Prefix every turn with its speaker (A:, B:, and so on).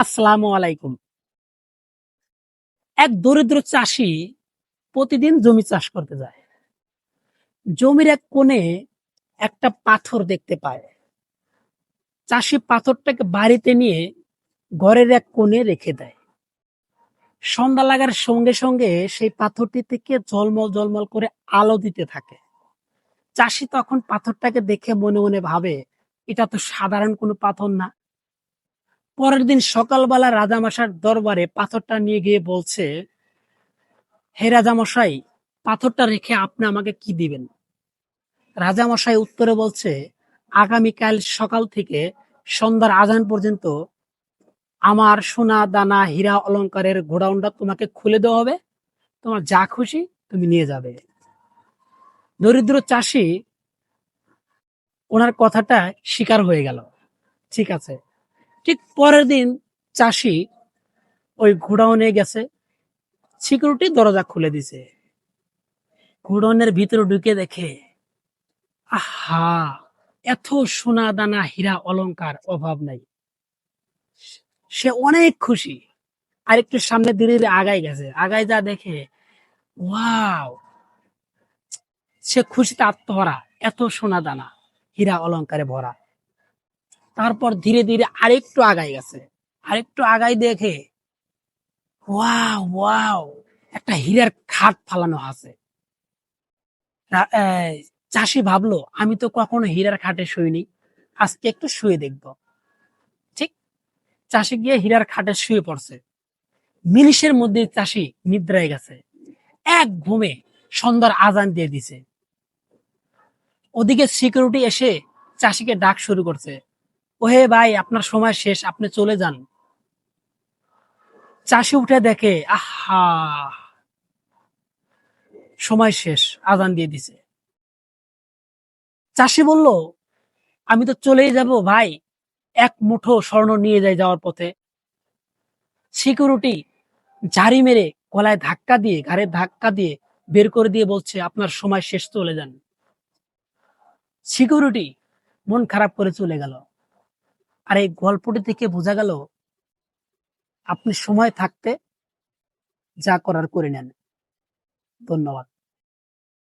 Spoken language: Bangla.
A: আসসালামু আলাইকুম। এক দরিদ্র চাষী প্রতিদিন জমি চাষ করতে যায়। জমির এক কোণে একটা পাথর দেখতে পায়। চাষী পাথরটাকে বাড়িতে নিয়ে ঘরের এক কোণে রেখে দেয়। সন্ধ্যা লাগার সঙ্গে সঙ্গে সেই পাথরটি থেকে ঝলমল ঝলমল করে আলো দিতে থাকে। চাষী তখন পাথরটাকে দেখে মনে মনে ভাবে, এটা তো সাধারণ কোনো পাথর না। পরের দিন সকালবেলা রাজামশাইয়ের দরবারে পাথরটা নিয়ে গিয়ে বলছে, হে রাজামশাই, পাথরটা রেখে আপনি আমাকে কি দিবেন? রাজামশাই উত্তরে বলছে, আগামীকাল সকাল থেকে সন্ধ্যার আজান পর্যন্ত আমার সোনা দানা হীরা অলংকারের গোডাউনটা তোমাকে খুলে দেওয়া হবে। তোমার যা খুশি তুমি নিয়ে যাবে। দরিদ্র চাষী ওনার কথাটা স্বীকার হয়ে গেল। ঠিক আছে। ঠিক পরের দিন চাষী ওই গোডাউনে গেছে। সিকিউরিটি দরজা খুলে দিছে। গোডাউনের ভিতরে ঢুকে দেখে, আহা, এত সোনা দানা হীরা অলংকার অভাব নাই। সে অনেক খুশি। আর একটু সামনে ধীরে ধীরে আগায় গেছে। আগায় যা দেখে, ওয়াও, সে খুশিতে আত্মহারা। এত সোনা দানা হীরা অলংকারে ভরা। তারপর ধীরে ধীরে আরেকটু আগায় গেছে। আরেকটু আগায় দেখে, ওয়াও ওয়াও, একটা হীরার খাট ফালানো আছে। চাষি ভাবলো, আমি তো কখনো হীরার খাটে শুইনি, আজকে একটু শুয়ে দেখবো। ঠিক, চাষি গিয়ে হীরার খাটে শুয়ে পড়ছে। মিনিশের মধ্যে চাষি নিদ্রায় গেছে। এক ঘুমে সন্ধ্যার আজান দিয়ে দিছে। ওদিকে সিকিউরিটি এসে চাষিকে ডাক শুরু করছে, ওহে ভাই, আপনার সময় শেষ, আপনি চলে যান। চাষি উঠে দেখে, আহা, সময় শেষ, আজান দিয়ে দিছে। চাষি বলল, আমি তো চলেই যাব ভাই, এক মুঠো স্বর্ণ নিয়ে যাই যাওয়ার পথে। সিকিউরিটি ঝাড়ি মেরে গলায় ধাক্কা দিয়ে, ঘাড়ে ধাক্কা দিয়ে বের করে দিয়ে বলছে, আপনার সময় শেষ, চলে যান। সিকিউরিটি মন খারাপ করে চলে গেল। আর এই গল্পটি থেকে বোঝা গেল, আপনি সময় থাকতে যা করার করে নেন। ধন্যবাদ।